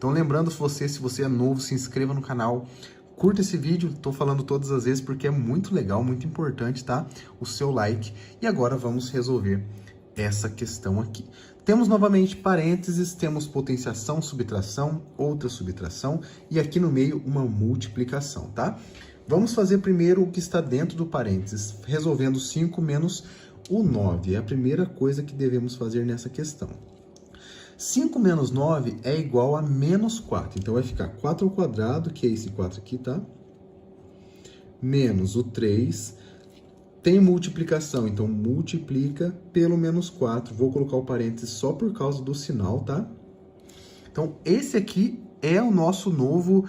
Então lembrando você, se você é novo, se inscreva no canal, curta esse vídeo, estou falando todas as vezes porque é muito legal, muito importante, tá? O seu like. E agora vamos resolver essa questão aqui. Temos novamente parênteses, temos potenciação, subtração, outra subtração e aqui no meio uma multiplicação, tá? Vamos fazer primeiro o que está dentro do parênteses, resolvendo 5 menos o 9. É a primeira coisa que devemos fazer nessa questão. 5 menos 9 é igual a menos 4. Então, vai ficar 4 ao quadrado, que é esse 4 aqui, tá? Menos o 3. Tem multiplicação, então multiplica pelo menos 4. Vou colocar o parênteses só por causa do sinal, tá? Então, esse aqui é o nosso novo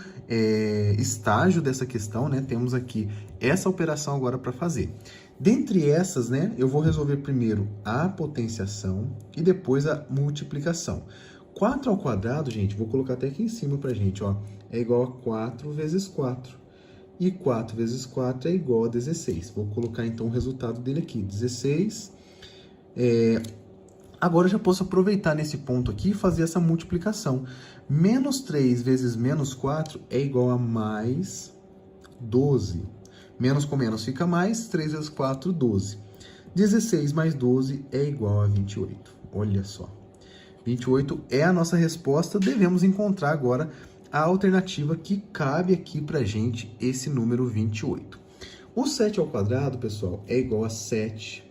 estágio dessa questão, né? Temos aqui essa operação agora para fazer. Dentre essas, né, eu vou resolver primeiro a potenciação e depois a multiplicação. 4 ao quadrado, gente, vou colocar até aqui em cima pra gente, ó, é igual a 4 vezes 4. E 4 vezes 4 é igual a 16. Vou colocar, então, o resultado dele aqui, 16. Agora eu já posso aproveitar nesse ponto aqui e fazer essa multiplicação. Menos 3 vezes menos 4 é igual a mais 12. Menos com menos fica mais, 3 vezes 4, 12. 16 mais 12 é igual a 28. Olha só. 28 é a nossa resposta. Devemos encontrar agora a alternativa que cabe aqui pra gente, esse número 28. O 7 ao quadrado, pessoal, é igual a 7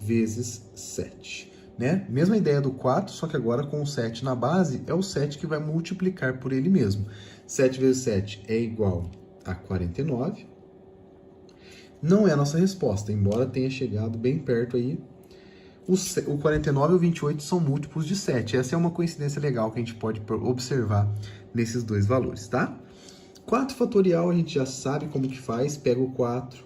vezes 7. Né? Mesma ideia do 4, só que agora com o 7 na base, é o 7 que vai multiplicar por ele mesmo. 7 vezes 7 é igual a 49. Não é a nossa resposta, embora tenha chegado bem perto aí. O 49 e o 28 são múltiplos de 7. Essa é uma coincidência legal que a gente pode observar nesses dois valores, tá? 4 fatorial a gente já sabe como que faz. Pega o 4,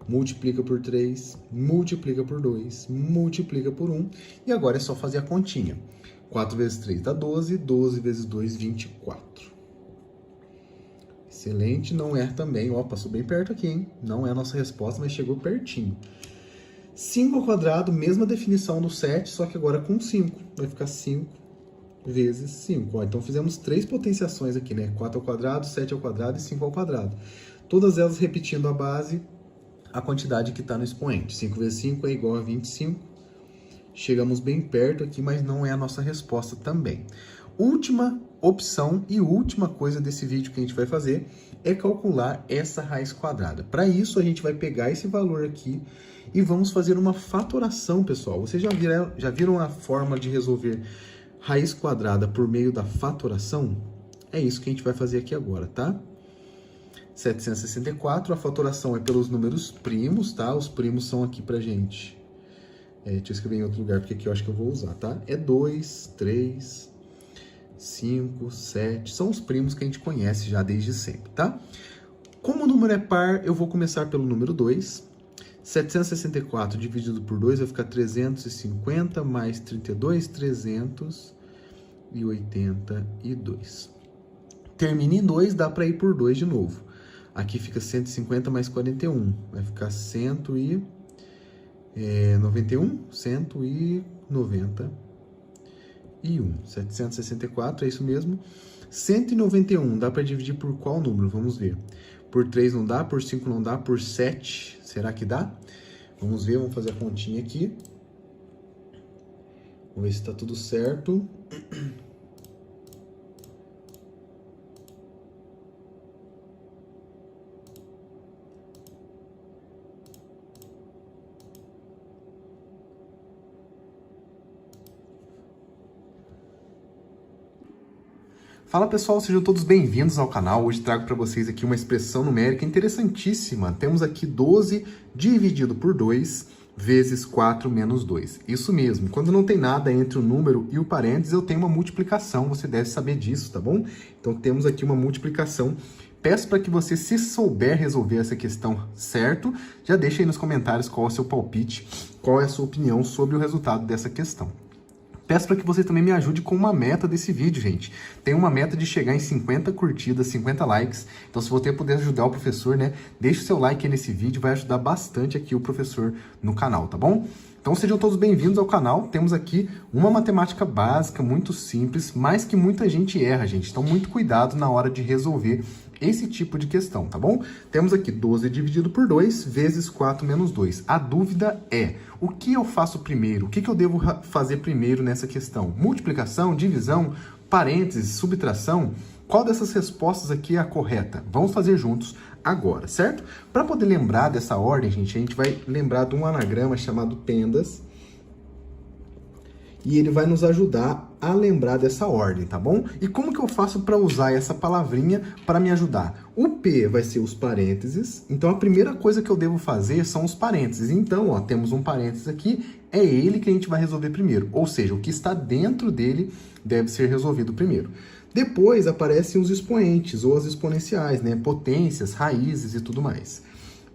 multiplica por 3, multiplica por 2, multiplica por 1. E agora é só fazer a continha. 4 vezes 3 dá 12, 12 vezes 2, 24. Excelente, não é também, ó, passou bem perto aqui, hein? Não é a nossa resposta, mas chegou pertinho. 5 ao quadrado, mesma definição do 7, só que agora com 5. Vai ficar 5 vezes 5. Ó, então fizemos 3 potenciações aqui, né? 4 ao quadrado, 7 ao quadrado e 5 ao quadrado. Todas elas repetindo a base, a quantidade que está no expoente. 5 vezes 5 é igual a 25. Chegamos bem perto aqui, mas não é a nossa resposta também. Última opção e última coisa desse vídeo que a gente vai fazer é calcular essa raiz quadrada. Para isso, a gente vai pegar esse valor aqui e vamos fazer uma fatoração, pessoal. Vocês já viram a forma de resolver raiz quadrada por meio da fatoração? É isso que a gente vai fazer aqui agora, tá? 764, a fatoração é pelos números primos, tá? Os primos são aqui pra gente. Deixa eu escrever em outro lugar, porque aqui eu acho que eu vou usar, tá? É 2, 3... 5, 7, são os primos que a gente conhece já desde sempre, tá? Como o número é par, eu vou começar pelo número 2. 764 dividido por 2 vai ficar 350 mais 32, 382. Termina em 2, dá para ir por 2 de novo. Aqui fica 150 mais 41, vai ficar 191, 190. 764, é isso mesmo. 191, dá para dividir por qual número? Vamos ver. Por 3 não dá, por 5 não dá, por 7, será que dá? Vamos ver, vamos fazer a continha aqui. Vamos ver se está tudo certo. Fala pessoal, sejam todos bem-vindos ao canal. Hoje trago para vocês aqui uma expressão numérica interessantíssima. Temos aqui 12 dividido por 2 vezes 4 menos 2. Isso mesmo, quando não tem nada entre o número e o parênteses, eu tenho uma multiplicação. Você deve saber disso, tá bom? Então temos aqui uma multiplicação. Peço para que você, se souber resolver essa questão certo, já deixe aí nos comentários qual é o seu palpite, qual é a sua opinião sobre o resultado dessa questão. Peço para que você também me ajude com uma meta desse vídeo, gente. Tem uma meta de chegar em 50 curtidas, 50 likes. Então, se você puder ajudar o professor, né, deixe o seu like aí nesse vídeo, vai ajudar bastante aqui o professor no canal, tá bom? Então sejam todos bem-vindos ao canal. Temos aqui uma matemática básica, muito simples, mas que muita gente erra, gente. Então muito cuidado na hora de resolver esse tipo de questão, tá bom? Temos aqui 12 dividido por 2 vezes 4 menos 2. A dúvida é, o que eu faço primeiro? O que eu devo fazer primeiro nessa questão? Multiplicação, divisão, parênteses, subtração? Qual dessas respostas aqui é a correta? Vamos fazer juntos agora, certo? Para poder lembrar dessa ordem, gente, a gente vai lembrar de um anagrama chamado PENDAS, e ele vai nos ajudar a lembrar dessa ordem, tá bom? E como que eu faço para usar essa palavrinha para me ajudar? O P vai ser os parênteses, então a primeira coisa que eu devo fazer são os parênteses. Então, ó, temos um parênteses aqui, é ele que a gente vai resolver primeiro. Ou seja, o que está dentro dele deve ser resolvido primeiro. Depois aparecem os expoentes ou as exponenciais, né? Potências, raízes e tudo mais.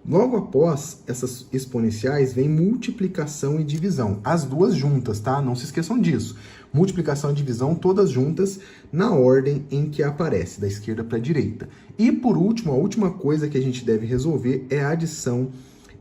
Logo após essas exponenciais vem multiplicação e divisão, as duas juntas, tá? Não se esqueçam disso. Multiplicação e divisão todas juntas na ordem em que aparece, da esquerda para a direita. E por último, a última coisa que a gente deve resolver é a adição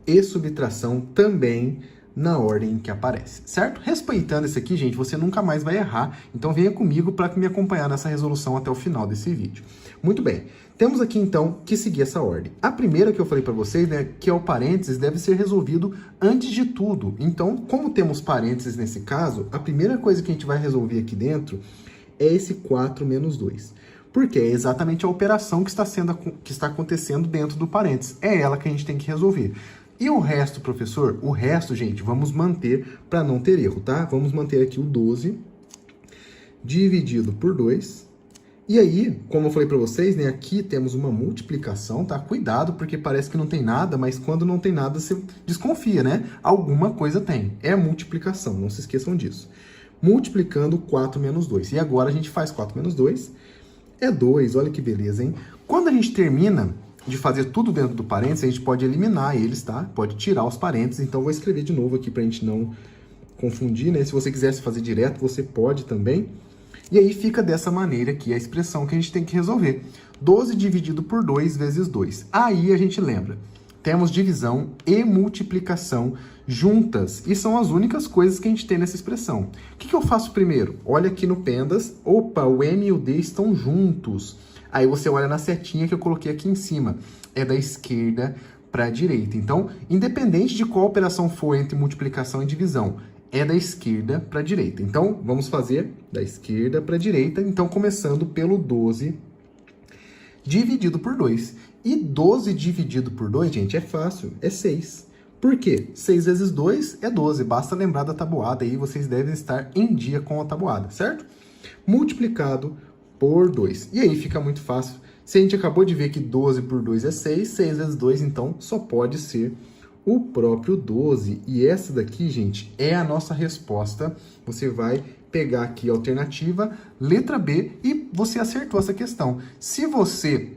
e subtração também na ordem em que aparece, certo? Respeitando esse aqui, gente, você nunca mais vai errar, então venha comigo para me acompanhar nessa resolução até o final desse vídeo. Muito bem, temos aqui então que seguir essa ordem. A primeira que eu falei para vocês, né, que é o parênteses, deve ser resolvido antes de tudo. Então, como temos parênteses nesse caso, a primeira coisa que a gente vai resolver aqui dentro é esse 4 menos 2. Porque é exatamente a operação que está acontecendo dentro do parênteses. É ela que a gente tem que resolver. E o resto, professor? O resto, gente, vamos manter para não ter erro, tá? Vamos manter aqui o 12 dividido por 2. E aí, como eu falei para vocês, né, aqui temos uma multiplicação, tá? Cuidado, porque parece que não tem nada, mas quando não tem nada, você desconfia, né? Alguma coisa tem. É multiplicação, não se esqueçam disso. Multiplicando 4 menos 2. E agora a gente faz 4 menos 2. É 2, olha que beleza, hein? Quando a gente termina de fazer tudo dentro do parênteses, a gente pode eliminar eles, tá? Pode tirar os parênteses, então vou escrever de novo aqui pra gente não confundir, né? Se você quisesse fazer direto, você pode também. E aí fica dessa maneira aqui a expressão que a gente tem que resolver. 12 dividido por 2 vezes 2. Aí a gente lembra, temos divisão e multiplicação juntas, e são as únicas coisas que a gente tem nessa expressão. O que eu faço primeiro? Olha aqui no PENDAS, opa, o M e o D estão juntos. Aí você olha na setinha que eu coloquei aqui em cima. É da esquerda para a direita. Então, independente de qual operação for entre multiplicação e divisão, é da esquerda para a direita. Então, vamos fazer da esquerda para a direita. Então, começando pelo 12 dividido por 2. E 12 dividido por 2, gente, é fácil. É 6. Por quê? 6 vezes 2 é 12. Basta lembrar da tabuada aí. Vocês devem estar em dia com a tabuada, certo? Multiplicado por 2. E aí fica muito fácil. Se a gente acabou de ver que 12 por 2 é 6, 6 vezes 2, então, só pode ser o próprio 12. E essa daqui, gente, é a nossa resposta. Você vai pegar aqui a alternativa, letra B, e você acertou essa questão. Se você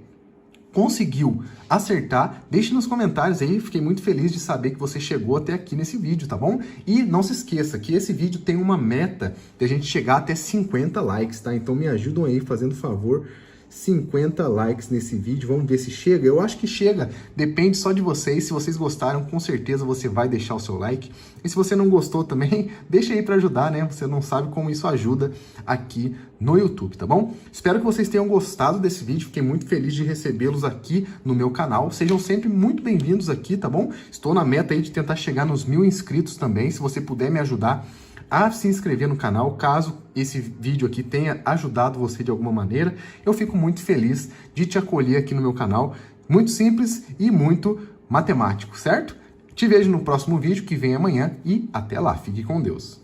conseguiu acertar, deixe nos comentários aí, fiquei muito feliz de saber que você chegou até aqui nesse vídeo, tá bom? E não se esqueça que esse vídeo tem uma meta de a gente chegar até 50 likes, tá? Então me ajudam aí, fazendo favor, 50 likes nesse vídeo, vamos ver se chega. Eu acho que chega, depende só de vocês. Se vocês gostaram, com certeza você vai deixar o seu like. E se você não gostou também, deixa aí para ajudar, né? Você não sabe como isso ajuda aqui no YouTube, tá bom? Espero que vocês tenham gostado desse vídeo, fiquei muito feliz de recebê-los aqui no meu canal. Sejam sempre muito bem-vindos aqui, tá bom? Estou na meta aí de tentar chegar nos 1000 inscritos também. Se você puder me ajudar a se inscrever no canal, caso esse vídeo aqui tenha ajudado você de alguma maneira, eu fico muito feliz de te acolher aqui no meu canal. Muito simples e muito matemático, certo? Te vejo no próximo vídeo que vem amanhã e até lá, fique com Deus.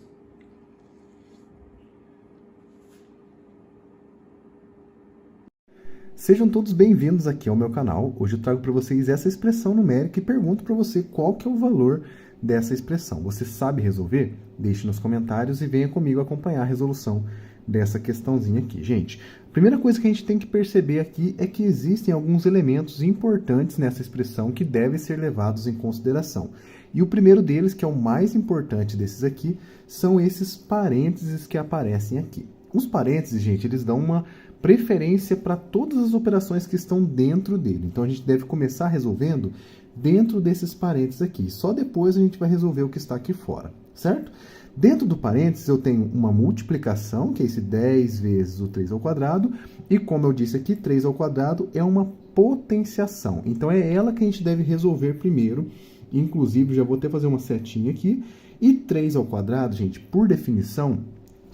Sejam todos bem-vindos aqui ao meu canal. Hoje eu trago para vocês essa expressão numérica e pergunto para você qual que é o valor dessa expressão. Você sabe resolver? Deixe nos comentários e venha comigo acompanhar a resolução dessa questãozinha aqui. Gente, a primeira coisa que a gente tem que perceber aqui é que existem alguns elementos importantes nessa expressão que devem ser levados em consideração. E o primeiro deles, que é o mais importante desses aqui, são esses parênteses que aparecem aqui. Os parênteses, gente, eles dão uma preferência para todas as operações que estão dentro dele. Então, a gente deve começar resolvendo dentro desses parênteses aqui. Só depois a gente vai resolver o que está aqui fora, certo? Dentro do parênteses eu tenho uma multiplicação, que é esse 10 vezes o 3 ao quadrado, e como eu disse aqui, 3 ao quadrado é uma potenciação. Então é ela que a gente deve resolver primeiro, inclusive já vou até fazer uma setinha aqui. E 3 ao quadrado, gente, por definição,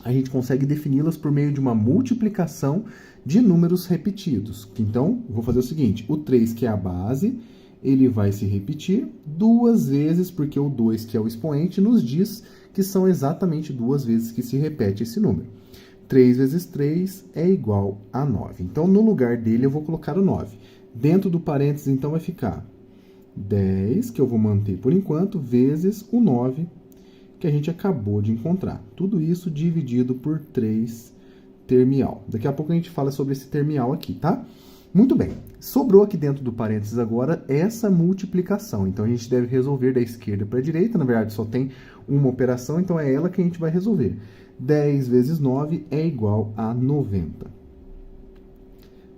a gente consegue defini-las por meio de uma multiplicação de números repetidos. Então, vou fazer o seguinte, o 3, que é a base, ele vai se repetir 2 vezes, porque o 2, que é o expoente, nos diz que são exatamente 2 vezes que se repete esse número. 3 vezes 3 é igual a 9. Então, no lugar dele, eu vou colocar o 9. Dentro do parênteses, então, vai ficar 10, que eu vou manter por enquanto, vezes o 9, que a gente acabou de encontrar. Tudo isso dividido por 3 termial. Daqui a pouco a gente fala sobre esse termial aqui, tá? Muito bem. Sobrou aqui dentro do parênteses agora essa multiplicação. Então, a gente deve resolver da esquerda para a direita. Na verdade, só tem uma operação, então é ela que a gente vai resolver. 10 vezes 9 é igual a 90.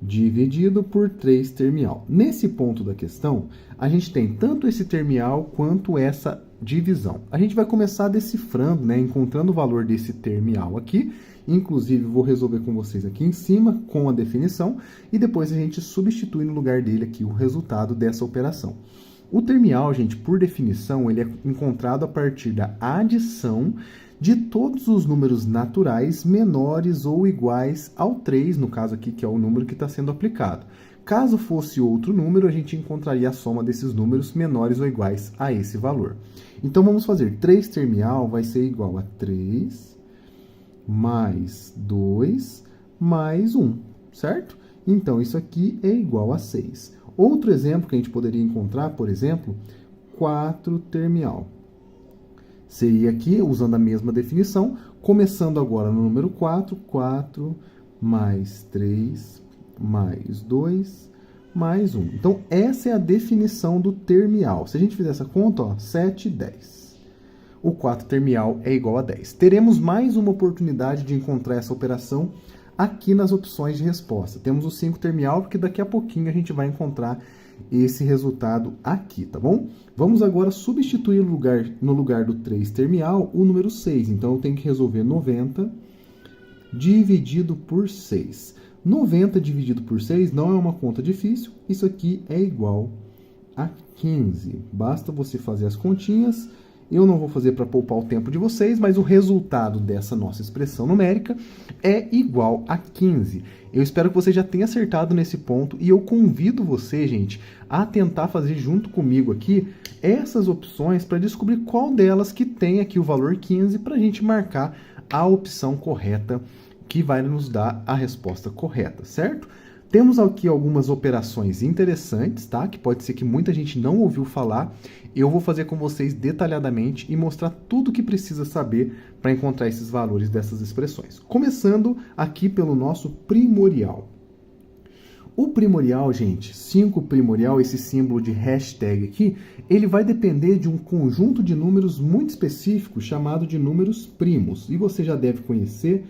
Dividido por 3 termial. Nesse ponto da questão, a gente tem tanto esse termial quanto essa divisão. A gente vai começar decifrando, né, encontrando o valor desse termial aqui. Inclusive, vou resolver com vocês aqui em cima, com a definição, e depois a gente substitui no lugar dele aqui o resultado dessa operação. O termial, gente, por definição, ele é encontrado a partir da adição de todos os números naturais menores ou iguais ao 3, no caso aqui, que é o número que está sendo aplicado. Caso fosse outro número, a gente encontraria a soma desses números menores ou iguais a esse valor. Então, vamos fazer 3 termial vai ser igual a 3 mais 2 mais 1, certo? Então, isso aqui é igual a 6. Outro exemplo que a gente poderia encontrar, por exemplo, 4 termial. Seria aqui, usando a mesma definição, começando agora no número 4, 4 mais 3 mais 2 mais 1. Então, essa é a definição do termial. Se a gente fizer essa conta, ó, 7, 10. O 4 termial é igual a 10. Teremos mais uma oportunidade de encontrar essa operação aqui nas opções de resposta. Temos o 5 termial, porque daqui a pouquinho a gente vai encontrar esse resultado aqui, tá bom? Vamos agora substituir no lugar do 3 termial o número 6. Então, eu tenho que resolver 90 dividido por 6. 90 dividido por 6 não é uma conta difícil. Isso aqui é igual a 15. Basta você fazer as continhas. Eu não vou fazer para poupar o tempo de vocês, mas o resultado dessa nossa expressão numérica é igual a 15. Eu espero que você já tenha acertado nesse ponto e eu convido você, gente, a tentar fazer junto comigo aqui essas opções para descobrir qual delas que tem aqui o valor 15 para a gente marcar a opção correta que vai nos dar a resposta correta, certo? Temos aqui algumas operações interessantes, tá? Que pode ser que muita gente não ouviu falar. Eu vou fazer com vocês detalhadamente e mostrar tudo o que precisa saber para encontrar esses valores dessas expressões. Começando aqui pelo nosso primorial. O primorial, gente, 5 primorial, esse símbolo de hashtag aqui, ele vai depender de um conjunto de números muito específico chamado de números primos. E você já deve conhecer,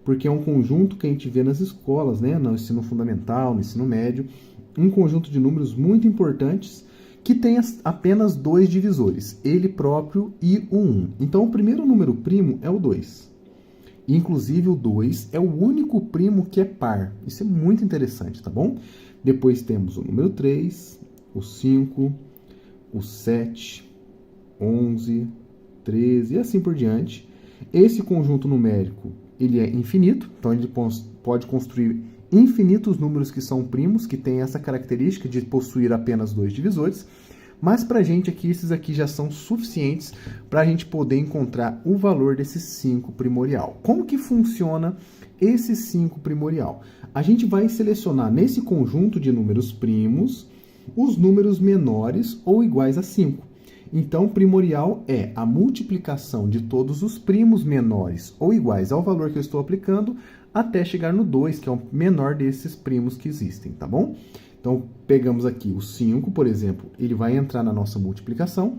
porque é um conjunto que a gente vê nas escolas, né? No ensino fundamental, no ensino médio, um conjunto de números muito importantes que tem apenas 2 divisores, ele próprio e o 1. Então, o primeiro número primo é o 2. Inclusive, o 2 é o único primo que é par. Isso é muito interessante, tá bom? Depois temos o número 3, o 5, o 7, 11, 13 e assim por diante. Esse conjunto numérico ele é infinito, então ele pode construir infinitos números que são primos, que têm essa característica de possuir apenas 2 divisores, mas para a gente aqui, esses aqui já são suficientes para a gente poder encontrar o valor desse 5 primorial. Como que funciona esse 5 primorial? A gente vai selecionar nesse conjunto de números primos os números menores ou iguais a 5. Então, primorial é a multiplicação de todos os primos menores ou iguais ao valor que eu estou aplicando até chegar no 2, que é o menor desses primos que existem, tá bom? Então, pegamos aqui o 5, por exemplo, ele vai entrar na nossa multiplicação,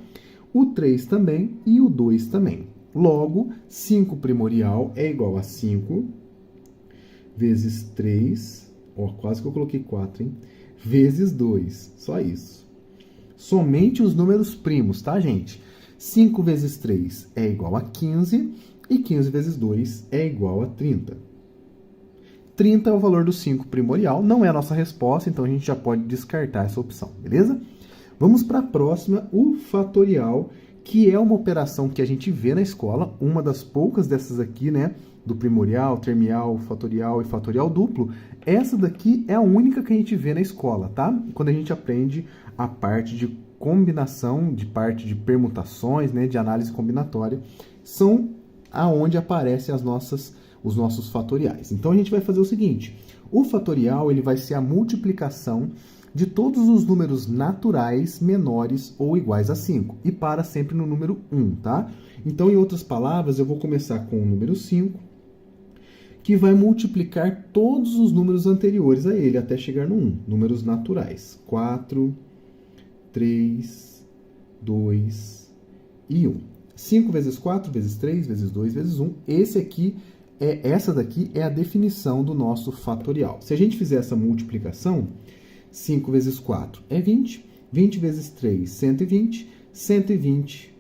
o 3 também e o 2 também. Logo, 5 primorial é igual a 5 vezes 3, ó, quase que eu coloquei 4, hein? Vezes 2, só isso. somente os números primos, tá, gente? 5 vezes 3 é igual a 15 e 15 vezes 2 é igual a 30. 30 é o valor do 5 primorial, não é a nossa resposta, então a gente já pode descartar essa opção, beleza? Vamos para a próxima, o fatorial, que é uma operação que a gente vê na escola, uma das poucas dessas aqui, né? Do primorial, termial, fatorial e fatorial duplo. Essa daqui é a única que a gente vê na escola, tá? Quando a gente aprende a parte de combinação, de parte de permutações, né? De análise combinatória, são aonde aparecem os nossos fatoriais. Então a gente vai fazer o seguinte, o fatorial ele vai ser a multiplicação de todos os números naturais menores ou iguais a 5 e para sempre no número 1, tá? Então, em outras palavras, eu vou começar com o número 5, que vai multiplicar todos os números anteriores a ele até chegar no 1, números naturais. 4, 3, 2 e 1. 5 vezes 4 vezes 3 vezes 2 vezes 1. Essa daqui é a definição do nosso fatorial. Se a gente fizer essa multiplicação, 5 vezes 4 é 20, 20 vezes 3, 120, 120,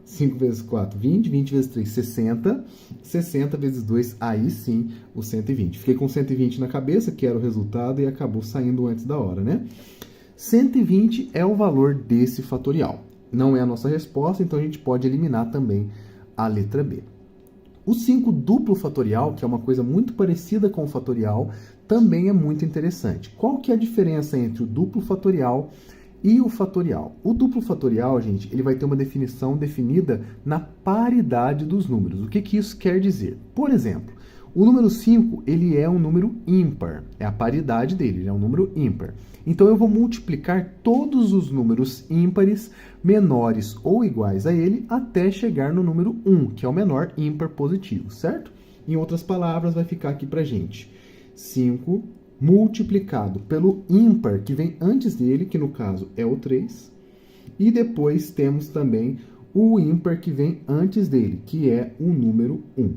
5 vezes 4, 20, 20 vezes 3, 60, 60 vezes 2, aí sim, o 120. Fiquei com 120 na cabeça, que era o resultado, e acabou saindo antes da hora, né? 120 é o valor desse fatorial. Não é a nossa resposta, então a gente pode eliminar também a letra B. O 5 duplo fatorial, que é uma coisa muito parecida com o fatorial, também é muito interessante. Qual que é a diferença entre o duplo fatorial e o fatorial? O duplo fatorial, gente, ele vai ter uma definição definida na paridade dos números. O que que isso quer dizer? Por exemplo, o número 5, ele é um número ímpar. É a paridade dele, ele é um número ímpar. Então, eu vou multiplicar todos os números ímpares menores ou iguais a ele até chegar no número 1, que é o menor ímpar positivo, certo? Em outras palavras, vai ficar aqui pra gente 5 multiplicado pelo ímpar que vem antes dele, que no caso é o 3, e depois temos também o ímpar que vem antes dele, que é o número 1.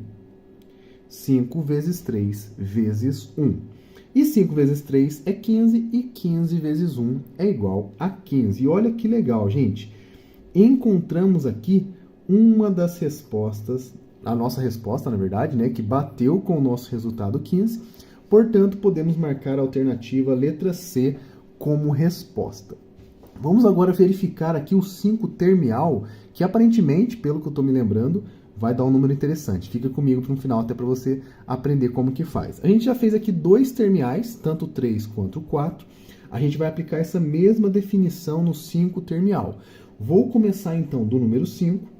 5 vezes 3 vezes 1. E 5 vezes 3 é 15, e 15 vezes 1 é igual a 15. E olha que legal, gente. Encontramos aqui uma das respostas, a nossa resposta, na verdade, né, que bateu com o nosso resultado 15. Portanto, podemos marcar a alternativa letra C como resposta. Vamos agora verificar aqui o 5 termial, que aparentemente, pelo que eu estou me lembrando, vai dar um número interessante. Fica comigo para no final, até para você aprender como que faz. A gente já fez aqui 2 termiais, tanto o 3 quanto o 4. A gente vai aplicar essa mesma definição no 5 termial. Vou começar então do número 5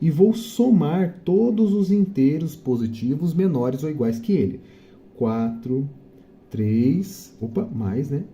e vou somar todos os inteiros positivos menores ou iguais que ele. 4, 3, mais, né?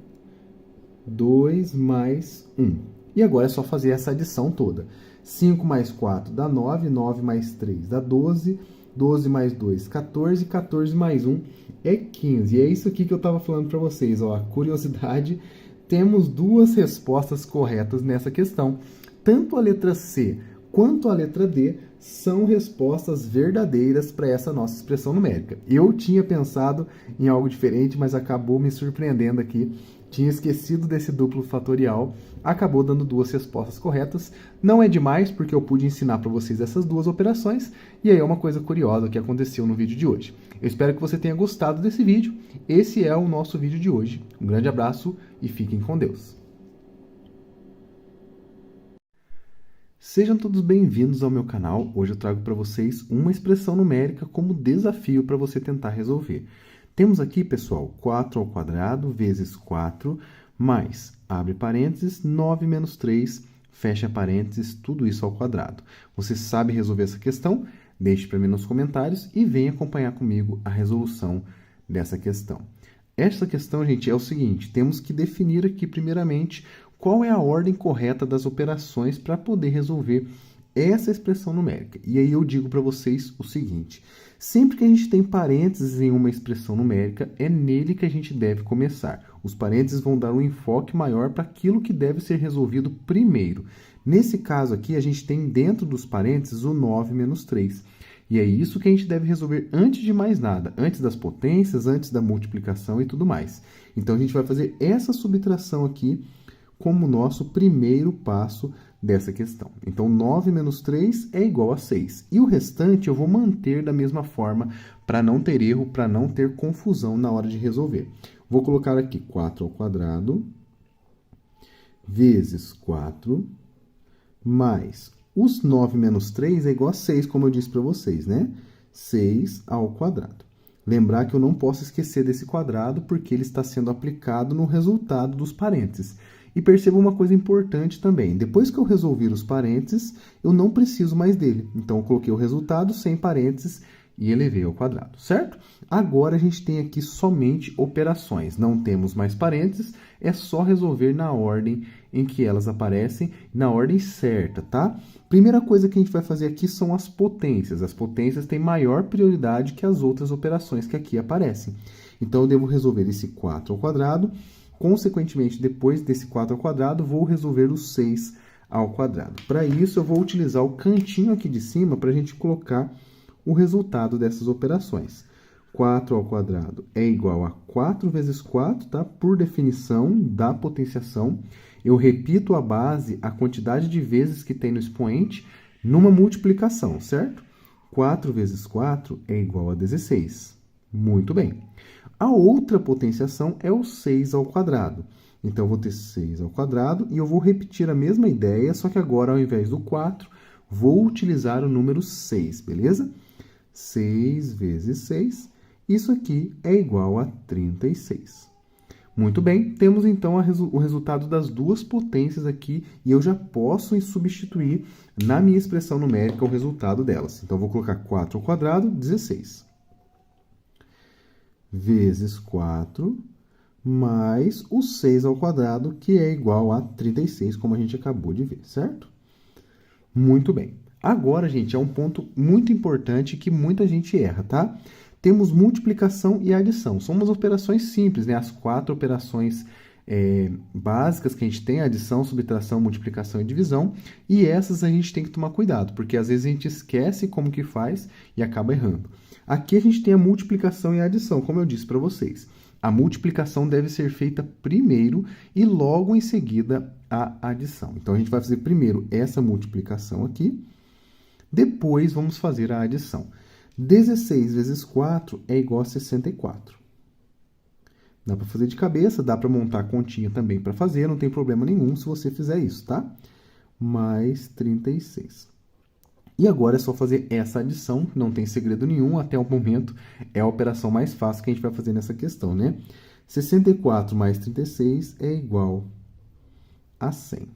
2 mais 1. E agora é só fazer essa adição toda. 5 mais 4 dá 9, 9 mais 3 dá 12, 12 mais 2, 14, 14 mais 1 é 15. E é isso aqui que eu estava falando para vocês, ó, curiosidade, temos 2 respostas corretas nessa questão. Tanto a letra C quanto a letra D são respostas verdadeiras para essa nossa expressão numérica. Eu tinha pensado em algo diferente, mas acabou me surpreendendo aqui. Tinha esquecido desse duplo fatorial, acabou dando 2 respostas corretas. Não é demais, porque eu pude ensinar para vocês essas 2 operações, e aí é uma coisa curiosa que aconteceu no vídeo de hoje. Eu espero que você tenha gostado desse vídeo. Esse é o nosso vídeo de hoje. Um grande abraço e fiquem com Deus. Sejam todos bem-vindos ao meu canal. Hoje eu trago para vocês uma expressão numérica como desafio para você tentar resolver. Temos aqui, pessoal, 4 ao quadrado vezes 4, mais, abre parênteses, 9 menos 3, fecha parênteses, tudo isso ao quadrado. Você sabe resolver essa questão? Deixe para mim nos comentários e venha acompanhar comigo a resolução dessa questão. Essa questão, gente, é o seguinte, temos que definir aqui, primeiramente, qual é a ordem correta das operações para poder resolver essa expressão numérica. E aí eu digo para vocês o seguinte, sempre que a gente tem parênteses em uma expressão numérica, é nele que a gente deve começar. Os parênteses vão dar um enfoque maior para aquilo que deve ser resolvido primeiro. Nesse caso aqui, a gente tem dentro dos parênteses o 9 menos 3. E é isso que a gente deve resolver antes de mais nada, antes das potências, antes da multiplicação e tudo mais. Então, a gente vai fazer essa subtração aqui como nosso primeiro passo dessa questão. Então, 9 menos 3 é igual a 6. E o restante eu vou manter da mesma forma para não ter erro, para não ter confusão na hora de resolver. Vou colocar aqui 4 ao quadrado vezes 4 mais os 9 menos 3 é igual a 6, como eu disse para vocês, né? 6 ao quadrado. Lembrar que eu não posso esquecer desse quadrado porque ele está sendo aplicado no resultado dos parênteses. E perceba uma coisa importante também. Depois que eu resolver os parênteses, eu não preciso mais dele. Então, eu coloquei o resultado sem parênteses e elevei ao quadrado, certo? Agora, a gente tem aqui somente operações. Não temos mais parênteses, é só resolver na ordem em que elas aparecem, na ordem certa, tá? Primeira coisa que a gente vai fazer aqui são as potências. As potências têm maior prioridade que as outras operações que aqui aparecem. Então, eu devo resolver esse 4 ao quadrado. Consequentemente, depois desse 4 ao quadrado, vou resolver o 6 ao quadrado. Para isso, eu vou utilizar o cantinho aqui de cima para a gente colocar o resultado dessas operações. 4 ao quadrado é igual a 4 vezes 4, tá? Por definição da potenciação. Eu repito a base, a quantidade de vezes que tem no expoente, numa multiplicação, certo? 4 vezes 4 é igual a 16. Muito bem. A outra potenciação é o 6 ao quadrado. Então, eu vou ter 6 ao quadrado e eu vou repetir a mesma ideia, só que agora, ao invés do 4, vou utilizar o número 6, beleza? 6 vezes 6, isso aqui é igual a 36. Muito bem, temos então o resultado das duas potências aqui e eu já posso substituir na minha expressão numérica o resultado delas. Então, eu vou colocar 4 ao quadrado, 16. Vezes 4, mais o 6 ao quadrado, que é igual a 36, como a gente acabou de ver, certo? Muito bem. Agora, gente, é um ponto muito importante que muita gente erra, tá? Temos multiplicação e adição. São umas operações simples, né? As 4 operações básicas que a gente tem, adição, subtração, multiplicação e divisão. E essas a gente tem que tomar cuidado, porque às vezes a gente esquece como que faz e acaba errando. Aqui a gente tem a multiplicação e a adição, como eu disse para vocês. A multiplicação deve ser feita primeiro e logo em seguida a adição. Então, a gente vai fazer primeiro essa multiplicação aqui, depois vamos fazer a adição. 16 vezes 4 é igual a 64. Dá para fazer de cabeça, dá para montar a continha também para fazer, não tem problema nenhum se você fizer isso, tá? Mais 36. E agora é só fazer essa adição, não tem segredo nenhum, até o momento é a operação mais fácil que a gente vai fazer nessa questão, né? 64 mais 36 é igual a 100.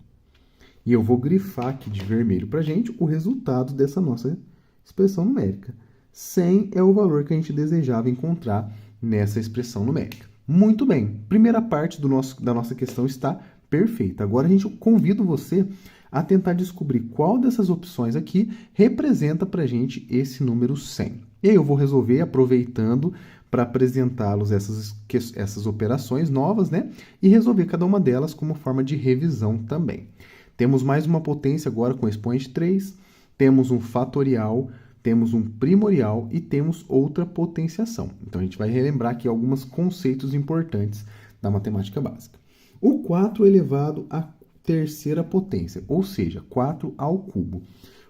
E eu vou grifar aqui de vermelho para a gente o resultado dessa nossa expressão numérica. 100 é o valor que a gente desejava encontrar nessa expressão numérica. Muito bem, primeira parte da nossa questão está perfeita. Agora, eu convido você a tentar descobrir qual dessas opções aqui representa para a gente esse número 100. E aí eu vou resolver aproveitando para apresentá-los essas operações novas, né? E resolver cada uma delas como forma de revisão também. Temos mais uma potência agora com expoente 3, temos um fatorial, temos um primorial e temos outra potenciação. Então, a gente vai relembrar aqui alguns conceitos importantes da matemática básica. O 4 elevado à terceira potência, ou seja, 4 ao cubo.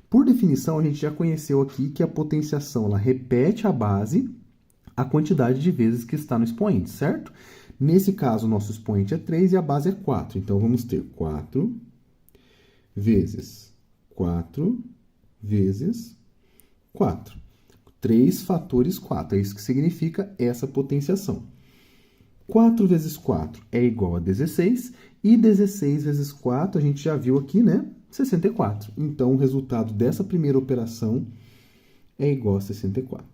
Por definição, a gente já conheceu aqui que a potenciação ela repete a base a quantidade de vezes que está no expoente, certo? Nesse caso, o nosso expoente é 3 e a base é 4. Então, vamos ter 4 vezes 4 vezes 4. 3 fatores 4. É isso que significa essa potenciação. 4 vezes 4 é igual a 16. E 16 vezes 4, a gente já viu aqui, né? 64. Então, o resultado dessa primeira operação é igual a 64.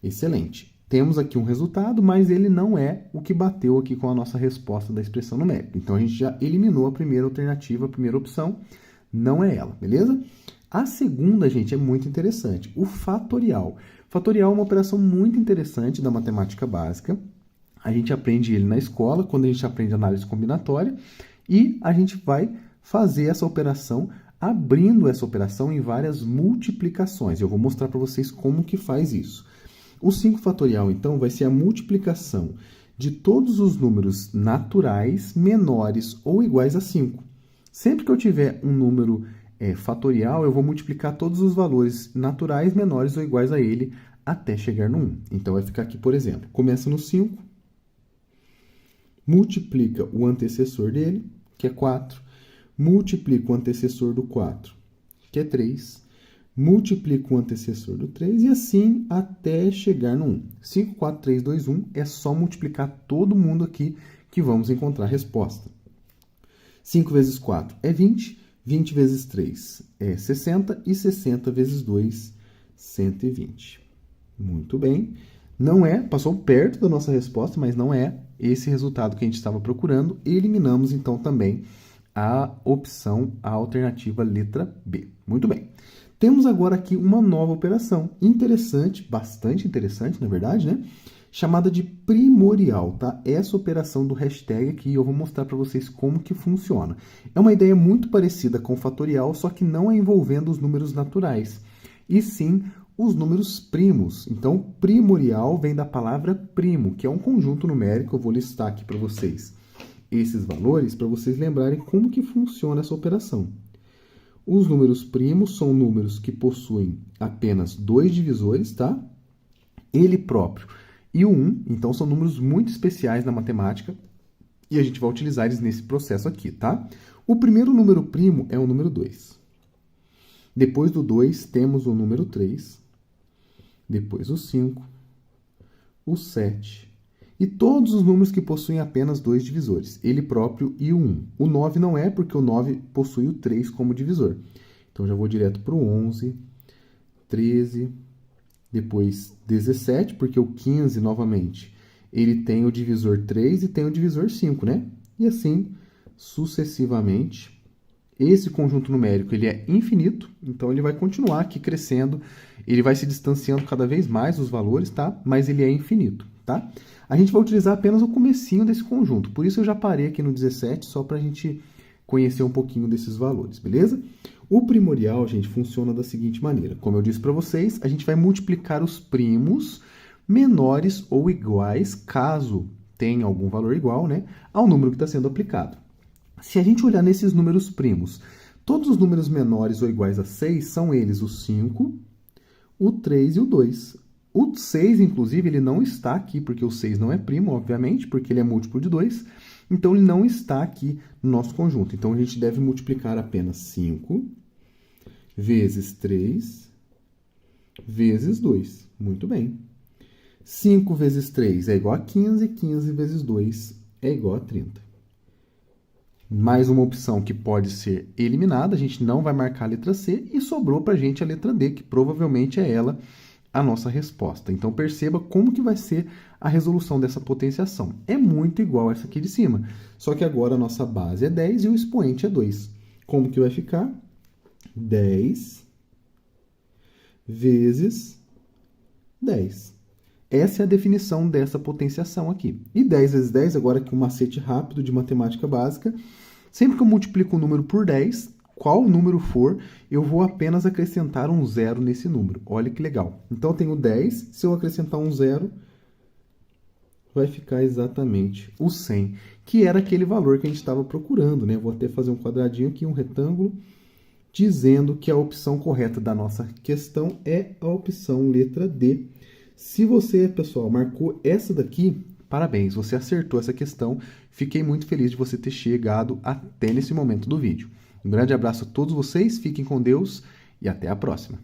Excelente. Temos aqui um resultado, mas ele não é o que bateu aqui com a nossa resposta da expressão numérica. Então, a gente já eliminou a primeira alternativa, a primeira opção. Não é ela, beleza? A segunda, gente, é muito interessante. O fatorial. Fatorial é uma operação muito interessante da matemática básica. A gente aprende ele na escola, quando a gente aprende análise combinatória. E a gente vai fazer essa operação, abrindo essa operação em várias multiplicações. Eu vou mostrar para vocês como que faz isso. O 5 fatorial, então, vai ser a multiplicação de todos os números naturais menores ou iguais a 5. Sempre que eu tiver um número fatorial, eu vou multiplicar todos os valores naturais menores ou iguais a ele até chegar no 1. Então, vai ficar aqui, por exemplo, começa no 5, multiplica o antecessor dele, que é 4, multiplica o antecessor do 4, que é 3, multiplica o antecessor do 3 e assim até chegar no 1. 5, 4, 3, 2, 1 é só multiplicar todo mundo aqui que vamos encontrar a resposta. 5 vezes 4 é 20, 20 vezes 3 é 60 e 60 vezes 2, 120. Muito bem. Não é, passou perto da nossa resposta, mas não é esse resultado que a gente estava procurando. Eliminamos, então, também a opção, a alternativa letra B. Muito bem. Temos agora aqui uma nova operação interessante, bastante interessante, na verdade, né? Chamada de primorial, tá? Essa operação do hashtag aqui, eu vou mostrar para vocês como que funciona. É uma ideia muito parecida com o fatorial, só que não é envolvendo os números naturais, e sim os números primos. Então, primorial vem da palavra primo, que é um conjunto numérico. Eu vou listar aqui para vocês esses valores, para vocês lembrarem como que funciona essa operação. Os números primos são números que possuem apenas 2 divisores, tá? Ele próprio e o 1, então são números muito especiais na matemática, e a gente vai utilizar eles nesse processo aqui, tá? O primeiro número primo é o número 2. Depois do 2, temos o número 3, depois o 5, o 7, e todos os números que possuem apenas 2 divisores, ele próprio e o 1. O 9 não é, porque o 9 possui o 3 como divisor. Então, já vou direto para o 11, 13, depois 17, porque o 15, novamente, ele tem o divisor 3 e tem o divisor 5, né? E assim, sucessivamente. Esse conjunto numérico ele é infinito, então ele vai continuar aqui crescendo, ele vai se distanciando cada vez mais os valores, tá? Mas ele é infinito, tá? A gente vai utilizar apenas o comecinho desse conjunto, por isso eu já parei aqui no 17, só para a gente conhecer um pouquinho desses valores, beleza? O primorial, gente, funciona da seguinte maneira. Como eu disse para vocês, a gente vai multiplicar os primos menores ou iguais, caso tenha algum valor igual, né, ao número que está sendo aplicado. Se a gente olhar nesses números primos, todos os números menores ou iguais a 6 são eles o 5, o 3 e o 2. O 6, inclusive, ele não está aqui, porque o 6 não é primo, obviamente, porque ele é múltiplo de 2. Então, ele não está aqui no nosso conjunto. Então, a gente deve multiplicar apenas 5 vezes 3 vezes 2. Muito bem. 5 vezes 3 é igual a 15, 15 vezes 2 é igual a 30. Mais uma opção que pode ser eliminada, a gente não vai marcar a letra C e sobrou para a gente a letra D, que provavelmente é ela a nossa resposta. Então, perceba como que vai ser a resolução dessa potenciação. É muito igual a essa aqui de cima, só que agora a nossa base é 10 e o expoente é 2. Como que vai ficar? 10 vezes 10. Essa é a definição dessa potenciação aqui. E 10 vezes 10, agora aqui um macete rápido de matemática básica. Sempre que eu multiplico um número por 10, qual número for, eu vou apenas acrescentar um zero nesse número. Olha que legal. Então, eu tenho 10, se eu acrescentar um zero, vai ficar exatamente o 100, que era aquele valor que a gente estava procurando, né? Vou até fazer um quadradinho aqui, um retângulo, dizendo que a opção correta da nossa questão é a opção letra D. Se você, pessoal, marcou essa daqui, parabéns, você acertou essa questão. Fiquei muito feliz de você ter chegado até nesse momento do vídeo. Um grande abraço a todos vocês, fiquem com Deus e até a próxima.